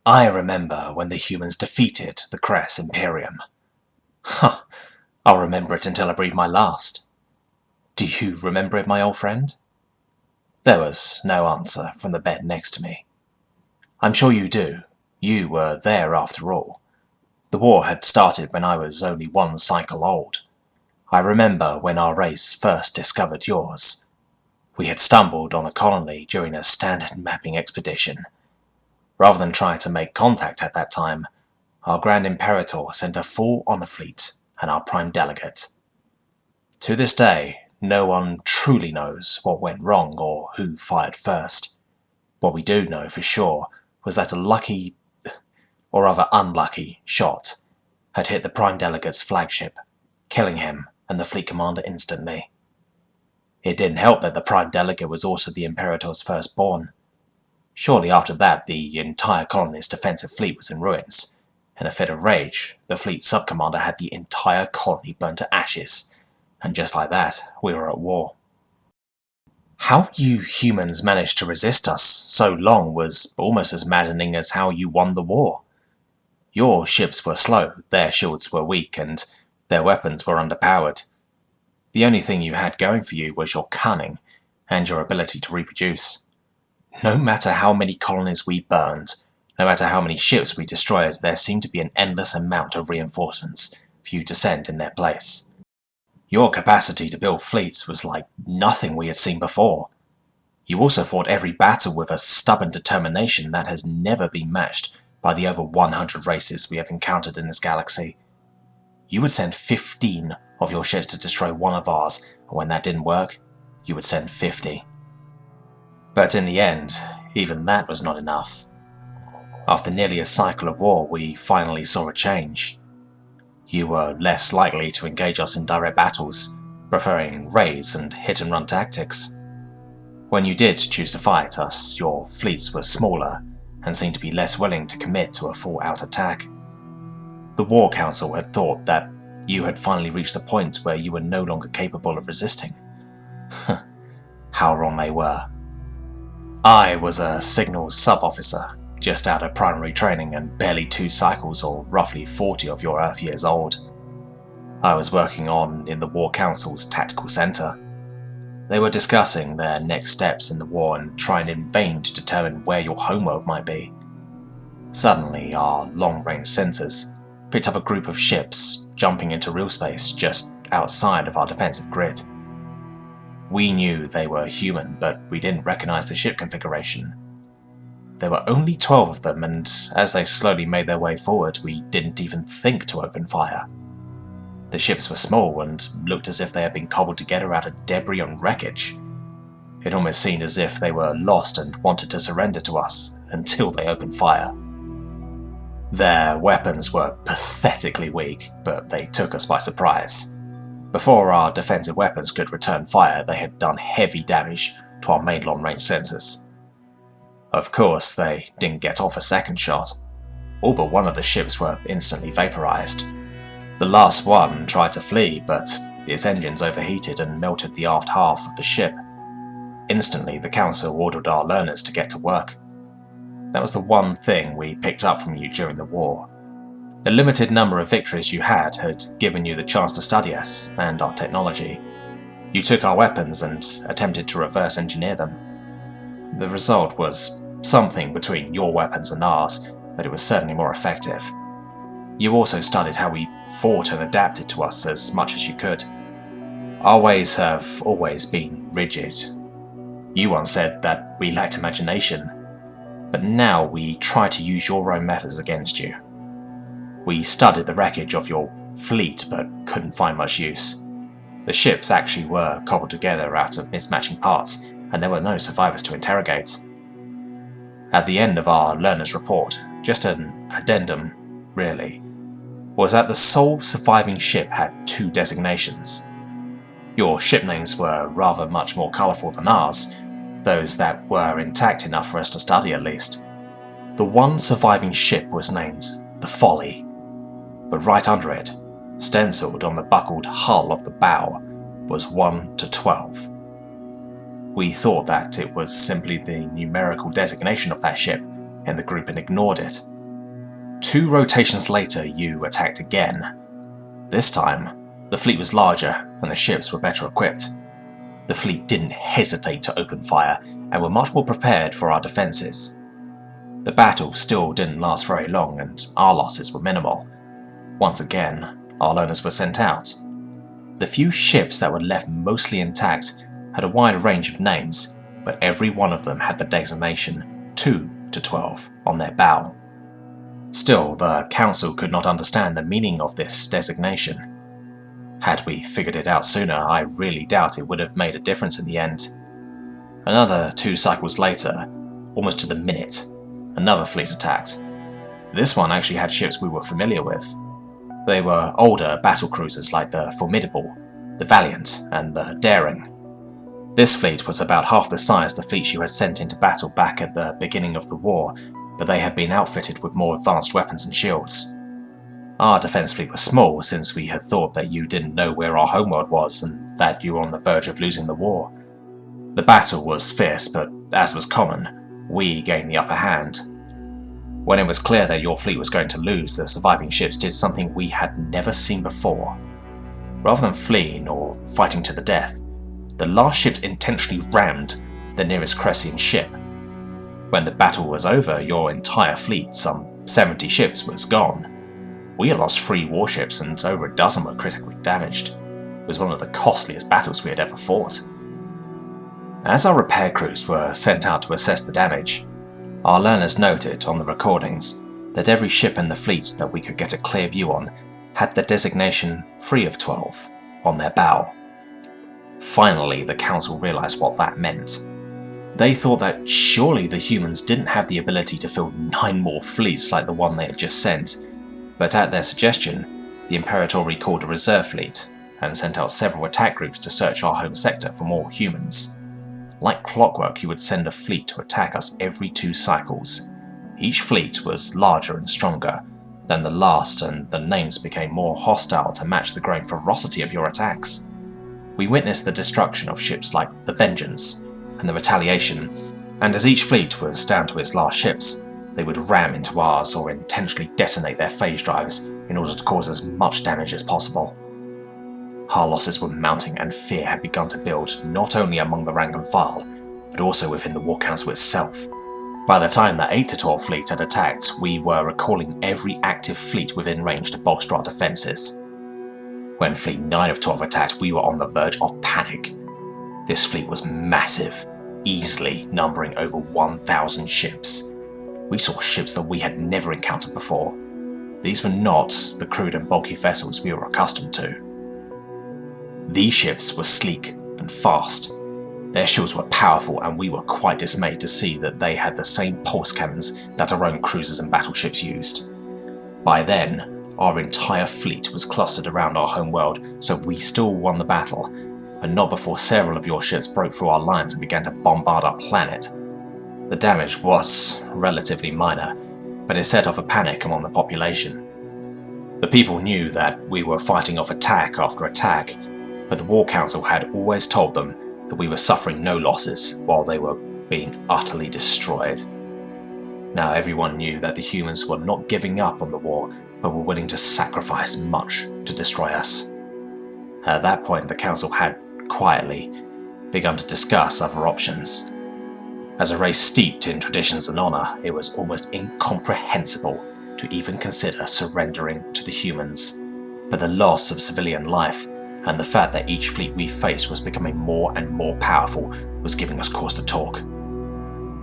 I remember when the humans defeated the Cress Imperium. Huh, I'll remember it until I breathe my last. Do you remember it, my old friend? There was no answer from the bed next to me. I'm sure you do. You were there after all. The war had started when I was only one cycle old. I remember when our race first discovered yours. We had stumbled on a colony during a standard mapping expedition. Rather than try to make contact at that time, our Grand Imperator sent a full honor fleet and our prime delegate. To this day, no one truly knows what went wrong or who fired first. What we do know for sure was that a lucky, or rather unlucky, shot had hit the prime delegate's flagship, killing him and the fleet commander instantly. It didn't help that the prime delegate was also the Imperator's firstborn. Shortly after that, the entire colony's defensive fleet was in ruins. In a fit of rage, the fleet subcommander had the entire colony burned to ashes, and just like that, we were at war. How you humans managed to resist us so long was almost as maddening as how you won the war. Your ships were slow, their shields were weak, and their weapons were underpowered. The only thing you had going for you was your cunning and your ability to reproduce. No matter how many colonies we burned, no matter how many ships we destroyed, there seemed to be an endless amount of reinforcements for you to send in their place. Your capacity to build fleets was like nothing we had seen before. You also fought every battle with a stubborn determination that has never been matched by the over 100 races we have encountered in this galaxy. You would send 15 of your ships to destroy one of ours, and when that didn't work, you would send 50. But in the end, even that was not enough. After nearly a cycle of war, we finally saw a change. You were less likely to engage us in direct battles, preferring raids and hit-and-run tactics. When you did choose to fight us, your fleets were smaller and seemed to be less willing to commit to a full-out attack. The War Council had thought that you had finally reached the point where you were no longer capable of resisting. How wrong they were. I was a signals sub-officer, just out of primary training and barely 2 cycles or roughly 40 of your Earth years old. I was working in the War Council's tactical center. They were discussing their next steps in the war and trying in vain to determine where your homeworld might be. Suddenly, our long-range sensors picked up a group of ships jumping into real space just outside of our defensive grid. We knew they were human, but we didn't recognize the ship configuration. There were only 12 of them, and as they slowly made their way forward, we didn't even think to open fire. The ships were small and looked as if they had been cobbled together out of debris and wreckage. It almost seemed as if they were lost and wanted to surrender to us until they opened fire. Their weapons were pathetically weak, but they took us by surprise. Before our defensive weapons could return fire, they had done heavy damage to our main long-range sensors. Of course, they didn't get off a second shot. All but one of the ships were instantly vaporized. The last one tried to flee, but its engines overheated and melted the aft half of the ship. Instantly, the Council ordered our learners to get to work. That was the one thing we picked up from you during the war. The limited number of victories you had given you the chance to study us and our technology. You took our weapons and attempted to reverse engineer them. The result was something between your weapons and ours, but it was certainly more effective. You also studied how we fought and adapted to us as much as you could. Our ways have always been rigid. You once said that we lacked imagination, but now we try to use your own methods against you. We studied the wreckage of your fleet, but couldn't find much use. The ships actually were cobbled together out of mismatching parts, and there were no survivors to interrogate. At the end of our learner's report, just an addendum, really, was that the sole surviving ship had 2 designations. Your ship names were rather much more colourful than ours, those that were intact enough for us to study at least. The one surviving ship was named the Folly, but right under it, stenciled on the buckled hull of the bow, was 1 to 12. We thought that it was simply the numerical designation of that ship in the group and ignored it, 2 rotations later, you attacked again. This time, the fleet was larger and the ships were better equipped. The fleet didn't hesitate to open fire and were much more prepared for our defences. The battle still didn't last very long and our losses were minimal. Once again, our loners were sent out. The few ships that were left mostly intact had a wide range of names, but every one of them had the designation 2 to 12 on their bow. Still, the Council could not understand the meaning of this designation. Had we figured it out sooner, I really doubt it would have made a difference in the end. Another 2 cycles later, almost to the minute, another fleet attacked. This one actually had ships we were familiar with. They were older battle cruisers like the Formidable, the Valiant, and the Daring. This fleet was about half the size the fleets you had sent into battle back at the beginning of the war, but they had been outfitted with more advanced weapons and shields. Our defence fleet was small since we had thought that you didn't know where our homeworld was and that you were on the verge of losing the war. The battle was fierce, but as was common, we gained the upper hand. When it was clear that your fleet was going to lose, the surviving ships did something we had never seen before. Rather than fleeing or fighting to the death, the last ships intentionally rammed the nearest Cressian ship. When the battle was over, your entire fleet, some 70 ships, was gone. We had lost 3 warships and over a dozen were critically damaged. It was one of the costliest battles we had ever fought. As our repair crews were sent out to assess the damage, our learners noted on the recordings that every ship in the fleet that we could get a clear view on had the designation 3 of 12 on their bow. Finally, the Council realised what that meant. They thought that surely the humans didn't have the ability to field 9 more fleets like the one they had just sent, but at their suggestion, the Imperator recalled a reserve fleet and sent out several attack groups to search our home sector for more humans. Like clockwork, he would send a fleet to attack us every 2 cycles. Each fleet was larger and stronger than the last, and the names became more hostile to match the growing ferocity of your attacks. We witnessed the destruction of ships like the Vengeance and the Retaliation, and as each fleet was down to its last ships, they would ram into ours or intentionally detonate their phase drives in order to cause as much damage as possible. Our losses were mounting and fear had begun to build not only among the rank and file, but also within the War Council itself. By the time the 8 to 12 fleet had attacked, we were recalling every active fleet within range to bolster our defences. When Fleet 9 of 12 attacked, we were on the verge of panic. This fleet was massive, easily numbering over 1,000 ships. We saw ships that we had never encountered before. These were not the crude and bulky vessels we were accustomed to. These ships were sleek and fast. Their shields were powerful, and we were quite dismayed to see that they had the same pulse cannons that our own cruisers and battleships used. By then, our entire fleet was clustered around our home world, so we still won the battle, but not before several of your ships broke through our lines and began to bombard our planet. The damage was relatively minor, but it set off a panic among the population. The people knew that we were fighting off attack after attack, but the War Council had always told them that we were suffering no losses while they were being utterly destroyed. Now everyone knew that the humans were not giving up on the war, but were willing to sacrifice much to destroy us. At that point, the Council had, quietly, begun to discuss other options. As a race steeped in traditions and honour, it was almost incomprehensible to even consider surrendering to the humans. But the loss of civilian life, and the fact that each fleet we faced was becoming more and more powerful, was giving us cause to talk.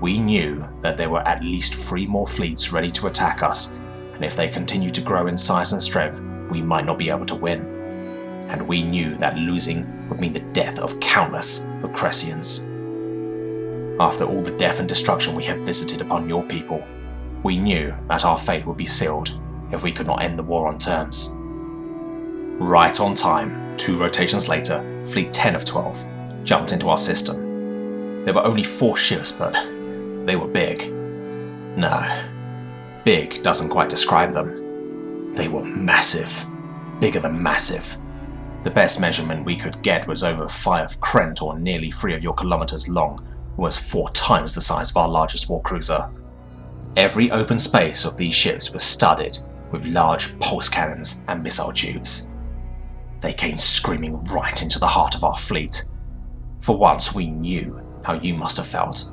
We knew that there were at least 3 more fleets ready to attack us, and if they continued to grow in size and strength, we might not be able to win. And we knew that losing would mean the death of countless of Cressians. After all the death and destruction we had visited upon your people, we knew that our fate would be sealed if we could not end the war on terms. Right on time, 2 rotations later, Fleet 10 of 12 jumped into our system. There were only 4 ships, but they were big. No, big doesn't quite describe them. They were massive, bigger than massive. The best measurement we could get was over 5 Krent, or nearly 3 of your kilometers long, almost 4 times the size of our largest war cruiser. Every open space of these ships was studded with large pulse cannons and missile tubes. They came screaming right into the heart of our fleet. For once we knew how you must have felt.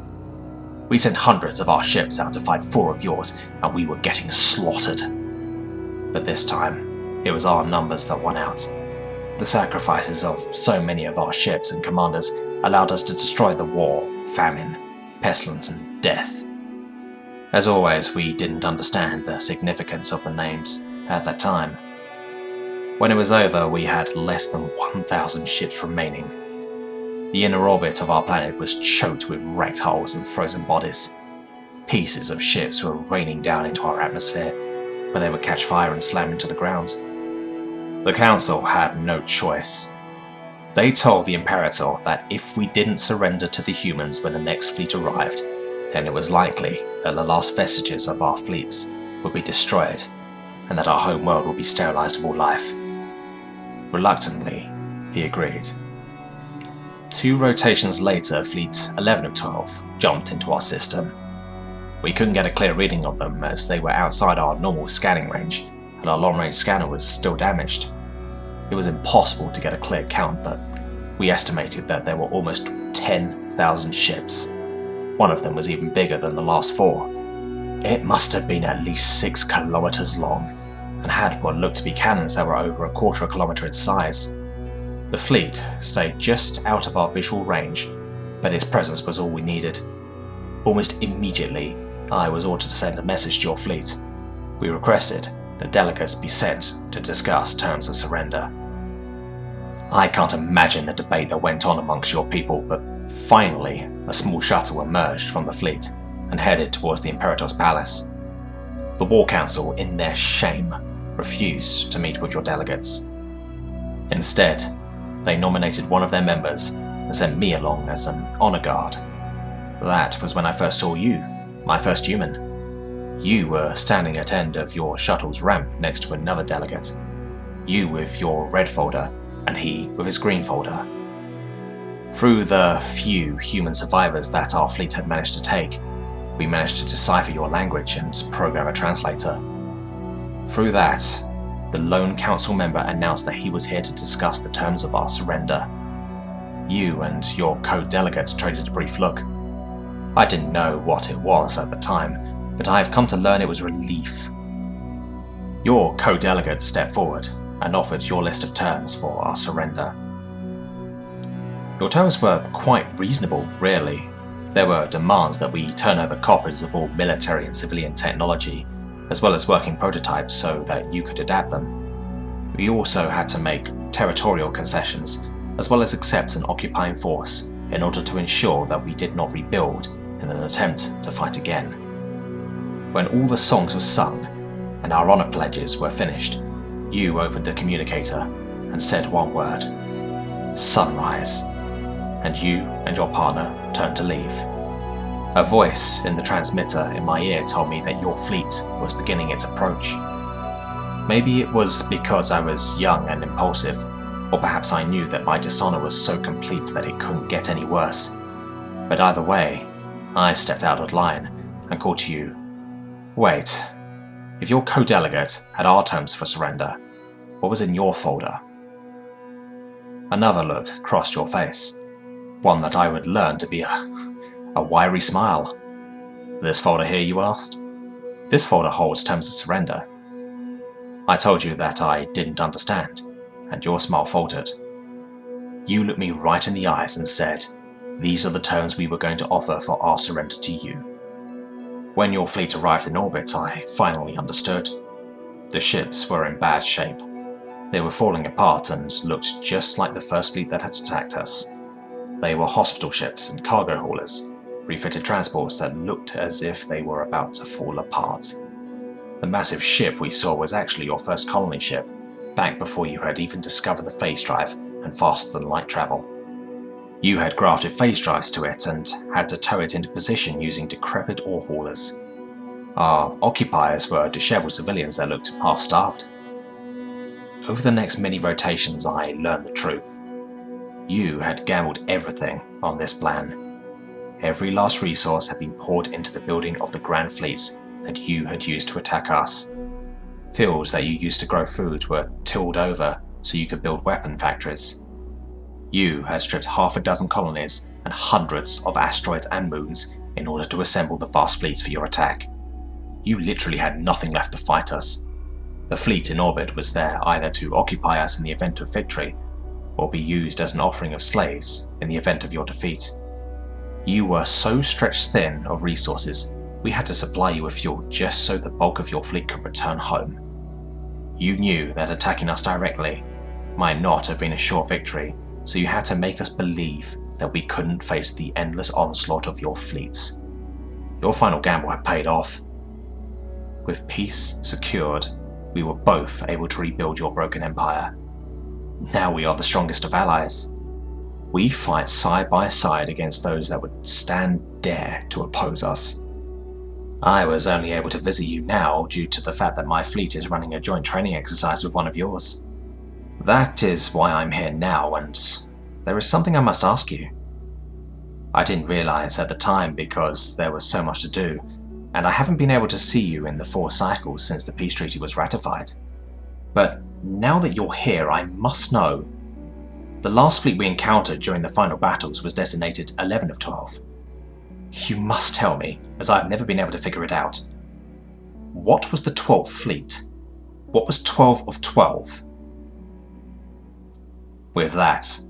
We sent hundreds of our ships out to fight 4 of yours, and we were getting slaughtered. But this time, it was our numbers that won out. The sacrifices of so many of our ships and commanders allowed us to destroy the war, famine, pestilence, and death. As always, we didn't understand the significance of the names at that time. When it was over, we had less than 1,000 ships remaining. The inner orbit of our planet was choked with wrecked hulls and frozen bodies. Pieces of ships were raining down into our atmosphere, where they would catch fire and slam into the ground. The Council had no choice. They told the Imperator that if we didn't surrender to the humans when the next fleet arrived, then it was likely that the last vestiges of our fleets would be destroyed, and that our home world would be sterilized of all life. Reluctantly, he agreed. 2 rotations later, Fleet 11 of 12 jumped into our system. We couldn't get a clear reading of them as they were outside our normal scanning range, and our long-range scanner was still damaged. It was impossible to get a clear count, but we estimated that there were almost 10,000 ships. One of them was even bigger than the last 4. It must have been at least 6 kilometers long, and had what looked to be cannons that were over a quarter of a kilometer in size. The fleet stayed just out of our visual range, but its presence was all we needed. Almost immediately, I was ordered to send a message to your fleet. We requested that delegates be sent to discuss terms of surrender. I can't imagine the debate that went on amongst your people, but finally a small shuttle emerged from the fleet and headed towards the Imperator's palace. The War Council, in their shame, refused to meet with your delegates. Instead, they nominated one of their members and sent me along as an honor guard. That was when I first saw you, my first human. You were standing at end of your shuttle's ramp next to another delegate. You with your red folder, and he with his green folder. Through the few human survivors that our fleet had managed to take, we managed to decipher your language and program a translator. Through that, the lone council member announced that he was here to discuss the terms of our surrender. You and your co-delegates traded a brief look. I didn't know what it was at the time, but I have come to learn it was relief. Your co-delegate stepped forward and offered your list of terms for our surrender. Your terms were quite reasonable, really. There were demands that we turn over copies of all military and civilian technology, as well as working prototypes so that you could adapt them. We also had to make territorial concessions, as well as accept an occupying force in order to ensure that we did not rebuild in an attempt to fight again. When all the songs were sung and our honor pledges were finished, you opened the communicator and said one word: sunrise, and you and your partner turned to leave. A voice in the transmitter in my ear told me that your fleet was beginning its approach. Maybe it was because I was young and impulsive, or perhaps I knew that my dishonor was so complete that it couldn't get any worse. But either way, I stepped out of line and called to you. Wait, if your co-delegate had our terms for surrender, what was in your folder? Another look crossed your face, one that I would learn to be a wiry smile. This folder here, you asked? This folder holds terms of surrender. I told you that I didn't understand, and your smile faltered. You looked me right in the eyes and said, these are the terms we were going to offer for our surrender to you. When your fleet arrived in orbit, I finally understood. The ships were in bad shape. They were falling apart and looked just like the first fleet that had attacked us. They were hospital ships and cargo haulers, refitted transports that looked as if they were about to fall apart. The massive ship we saw was actually your first colony ship, back before you had even discovered the phase drive and faster than light travel. You had grafted phase drives to it and had to tow it into position using decrepit ore haulers. Our occupiers were disheveled civilians that looked half-starved. Over the next many rotations, I learned the truth. You had gambled everything on this plan. Every last resource had been poured into the building of the Grand Fleets that you had used to attack us. Fields that you used to grow food were tilled over so you could build weapon factories. You had stripped half a dozen colonies and hundreds of asteroids and moons in order to assemble the vast fleet for your attack. You literally had nothing left to fight us. The fleet in orbit was there either to occupy us in the event of victory, or be used as an offering of slaves in the event of your defeat. You were so stretched thin of resources, we had to supply you with fuel just so the bulk of your fleet could return home. You knew that attacking us directly might not have been a sure victory, so you had to make us believe that we couldn't face the endless onslaught of your fleets. Your final gamble had paid off. With peace secured, we were both able to rebuild your broken empire. Now we are the strongest of allies. We fight side by side against those that would dare to oppose us. I was only able to visit you now due to the fact that my fleet is running a joint training exercise with one of yours. That is why I'm here now, and there is something I must ask you. I didn't realize at the time because there was so much to do, and I haven't been able to see you in the 4 cycles since the peace treaty was ratified. But now that you're here, I must know. The last fleet we encountered during the final battles was designated 11 of 12. You must tell me, as I've never been able to figure it out. What was the 12th fleet? What was 12 of 12? With that,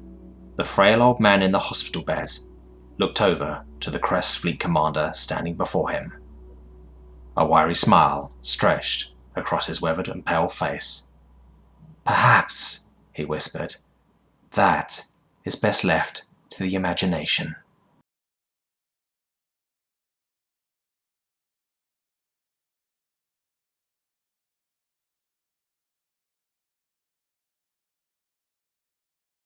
the frail old man in the hospital bed looked over to the Crest fleet commander standing before him. A wiry smile stretched across his weathered and pale face. "Perhaps," he whispered, "that is best left to the imagination."